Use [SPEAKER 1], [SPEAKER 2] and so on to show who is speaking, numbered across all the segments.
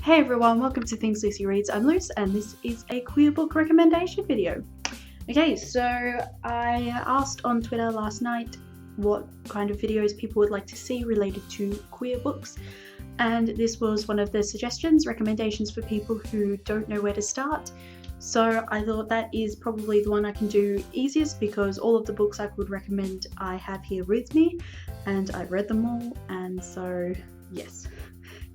[SPEAKER 1] Hey everyone, welcome to Things Lucy Reads. I'm Luce and this is a queer book recommendation video. Okay, so I asked on Twitter last night what kind of videos people would like to see related to queer books, and this was one of the suggestions, recommendations for people who don't know where to start. So I thought that is probably the one I can do easiest because all of the books I would recommend I have here with me and I've read them all, and so yes.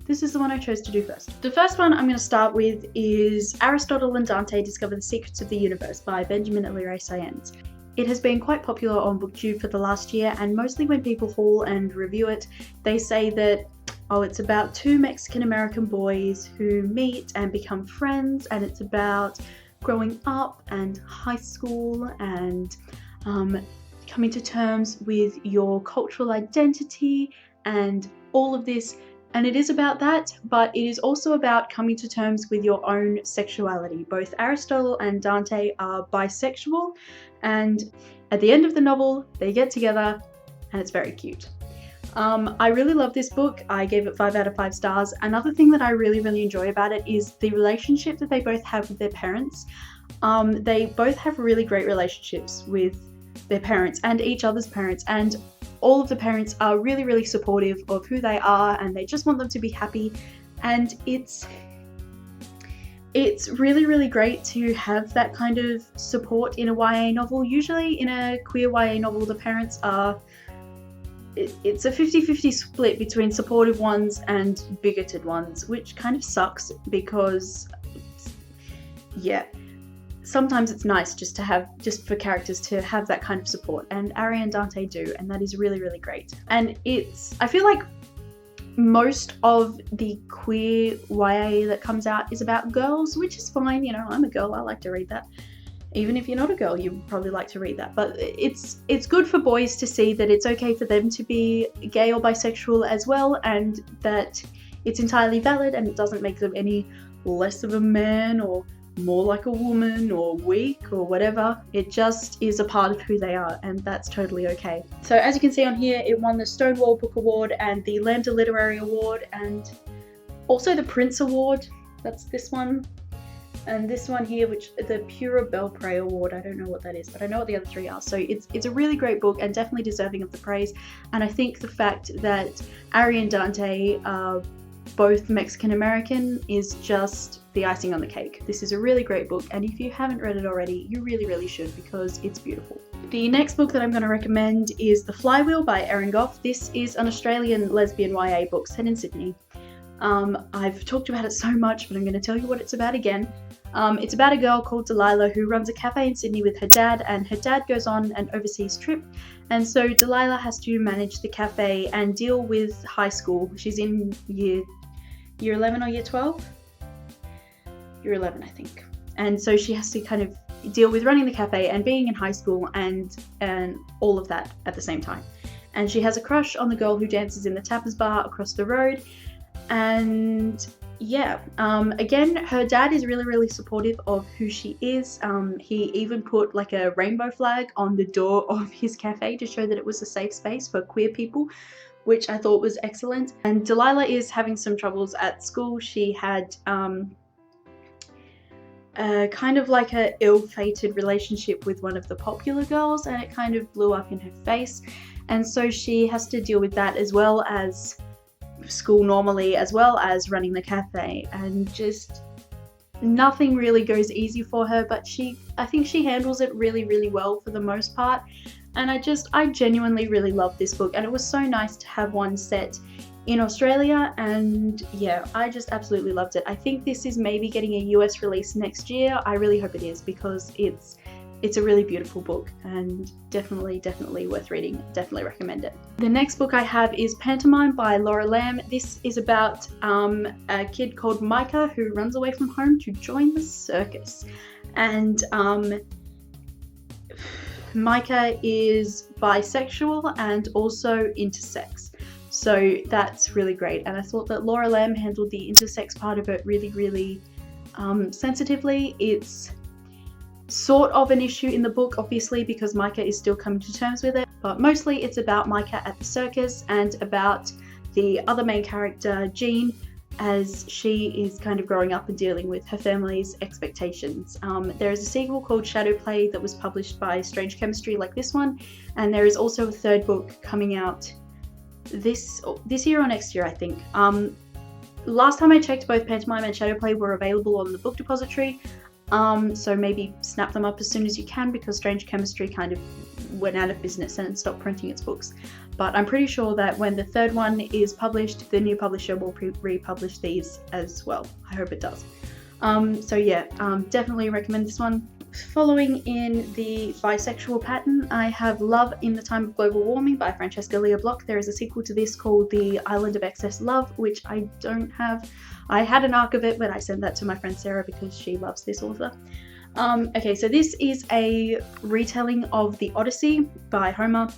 [SPEAKER 1] This is the one I chose to do first. The first one I'm going to start with is Aristotle and Dante Discover the Secrets of the Universe by Benjamin Elire Sayens. It has been quite popular on BookTube for the last year, and mostly when people haul and review it, they say that, oh, it's about two Mexican-American boys who meet and become friends, and it's about growing up and high school and coming to terms with your cultural identity and all of this. And it is about that, but it is also about coming to terms with your own sexuality. Both Aristotle and Dante are bisexual, and at the end of the novel, they get together, and it's very cute. I really love this book. I gave it 5 out of 5 stars. Another thing that I really enjoy about it is the relationship that they both have with their parents. They both have really great relationships with their parents and each other's parents, and all of the parents are really supportive of who they are, and they just want them to be happy. And it's really great to have that kind of support in a YA novel. Usually in a queer YA novel, the parents are, it's a 50-50 split between supportive ones and bigoted ones, which kind of sucks because, yeah, sometimes it's nice just for characters to have that kind of support, and Ari and Dante do, and that is really great. And I feel like most of the queer YA that comes out is about girls, which is fine, you know, I'm a girl, I like to read that. Even if you're not a girl, you probably like to read that. But it's good for boys to see that it's okay for them to be gay or bisexual as well, and that it's entirely valid and it doesn't make them any less of a man or more like a woman or weak or whatever. It just is a part of who they are, and that's totally okay. So as you can see on here, it won the Stonewall Book Award and the Lambda Literary Award and also the Prince Award. That's this one. And this one here, which the Pura Belpré Award, I don't know what that is, but I know what the other 3 are. So it's a really great book and definitely deserving of the praise. And I think the fact that Ari and Dante are both Mexican-American is just the icing on the cake. This is a really great book, and if you haven't read it already, you really should, because it's beautiful. The next book that I'm going to recommend is The Flywheel by Erin Goff. This is an Australian lesbian YA book set in Sydney. I've talked about it so much, but I'm going to tell you what it's about again. It's about a girl called Delilah who runs a cafe in Sydney with her dad, and her dad goes on an overseas trip, and so Delilah has to manage the cafe and deal with high school. She's in year 11 or year 12? Year 11, I think. And so she has to kind of deal with running the cafe and being in high school and all of that at the same time. And she has a crush on the girl who dances in the tapas bar across the road. And yeah, again, her dad is really supportive of who she is. He even put like a rainbow flag on the door of his cafe to show that it was a safe space for queer people, which I thought was excellent. And Delilah is having some troubles at school. She had kind of like a ill-fated relationship with one of the popular girls, and it kind of blew up in her face. And so she has to deal with that as well as school normally, as well as running the cafe, and just nothing really goes easy for her, but I think she handles it really well for the most part. And I genuinely really love this book, and it was so nice to have one set in Australia, and yeah, I just absolutely loved it. I think this is maybe getting a US release next year. I really hope it is, because it's a really beautiful book and definitely worth reading. Definitely recommend it. The next book I have is Pantomime by Laura Lamb. This is about a kid called Micah who runs away from home to join the circus, and Micah is bisexual and also intersex. So that's really great, and I thought that Laura Lamb handled the intersex part of it really sensitively. It's sort of an issue in the book, obviously, because Micah is still coming to terms with it, but mostly it's about Micah at the circus and about the other main character, Jean, as she is kind of growing up and dealing with her family's expectations. There is a sequel called Shadow Play that was published by Strange Chemistry, like this one, and there is also a third book coming out this year or next year, I think. Last time I checked, both Pantomime and Shadow Play were available on the book depository, so maybe snap them up as soon as you can, because Strange Chemistry kind of went out of business and stopped printing its books. But I'm pretty sure that when the third one is published, the new publisher will republish these as well. I hope it does. So yeah, definitely recommend this one. Following in the bisexual pattern, I have Love in the Time of Global Warming by Francesca Lia Block. There is a sequel to this called The Island of Excess Love, which I don't have. I had an arc of it, but I sent that to my friend Sarah because she loves this author. Okay, so this is a retelling of the Odyssey by Homer.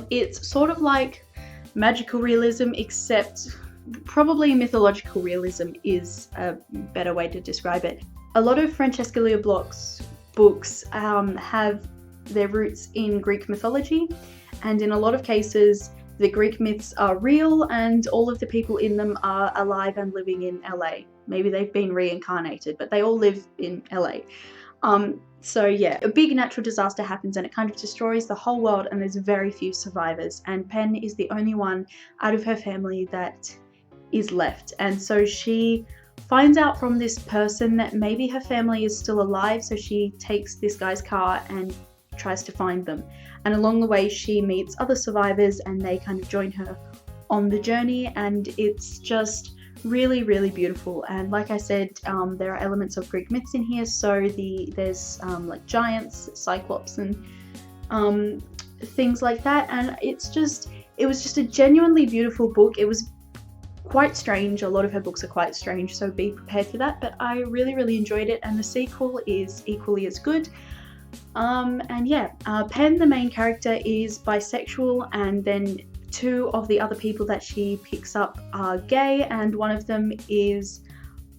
[SPEAKER 1] It's sort of like magical realism, except probably mythological realism is a better way to describe it. A lot of Francesca Lia Block's books have their roots in Greek mythology, and in a lot of cases the Greek myths are real and all of the people in them are alive and living in LA. Maybe they've been reincarnated, but they all live in LA. So yeah, a big natural disaster happens and it kind of destroys the whole world, and there's very few survivors, and Pen is the only one out of her family that is left. And so she finds out from this person that maybe her family is still alive, so she takes this guy's car and tries to find them. And along the way she meets other survivors and they kind of join her on the journey, and it's just really, really beautiful. And like I said, there are elements of Greek myths in here, so there's like giants, cyclops, and things like that. And it was just a genuinely beautiful book. It was quite strange. A lot of her books are quite strange, so be prepared for that, but I really, really enjoyed it, and the sequel is equally as good. And yeah, Pen, the main character, is bisexual, and then two of the other people that she picks up are gay, and one of them is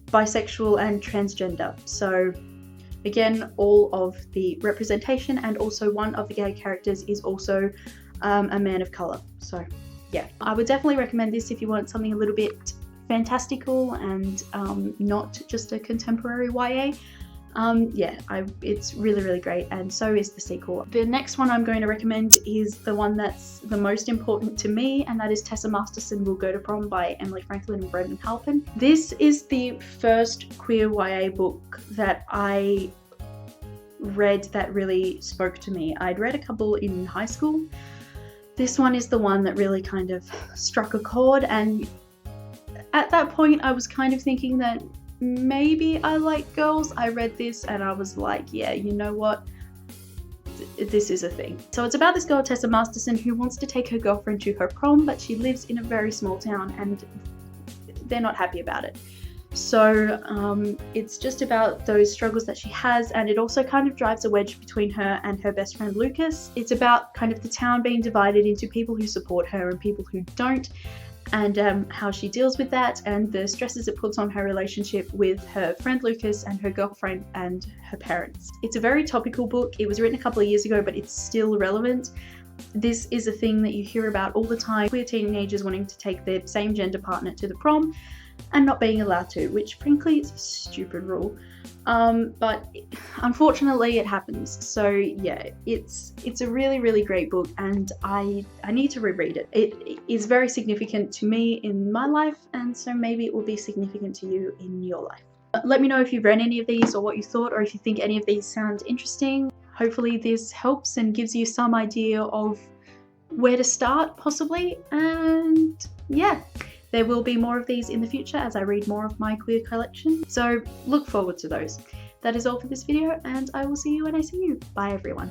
[SPEAKER 1] bisexual and transgender. So again, all of the representation, and also one of the gay characters is also a man of color. So yeah, I would definitely recommend this if you want something a little bit fantastical and not just a contemporary YA. Yeah, it's really, really great, and so is the sequel. The next one I'm going to recommend is the one that's the most important to me, and that is Tessa Masterson Will Go to Prom by Emily Franklin and Brendan Halpin. This is the first queer YA book that I read that really spoke to me. I'd read a couple in high school. This one is the one that really kind of struck a chord, and at that point I was kind of thinking that maybe I like girls. I read this and I was like, yeah, you know what? This is a thing. So it's about this girl, Tessa Masterson, who wants to take her girlfriend to her prom, but she lives in a very small town and they're not happy about it. So it's just about those struggles that she has, and it also kind of drives a wedge between her and her best friend Lucas. It's about kind of the town being divided into people who support her and people who don't, and how she deals with that, and the stresses it puts on her relationship with her friend Lucas and her girlfriend and her parents. It's a very topical book. It was written a couple of years ago, but it's still relevant. This is a thing that you hear about all the time, queer teenagers wanting to take their same gender partner to the prom and not being allowed to, which frankly is a stupid rule. But unfortunately it happens. So yeah, it's a really, really great book, and I need to reread it. It is very significant to me in my life, and so maybe it will be significant to you in your life. Let me know if you've read any of these or what you thought, or if you think any of these sound interesting. Hopefully this helps and gives you some idea of where to start possibly, and yeah. There will be more of these in the future as I read more of my queer collection, so look forward to those. That is all for this video, and I will see you when I see you. Bye everyone.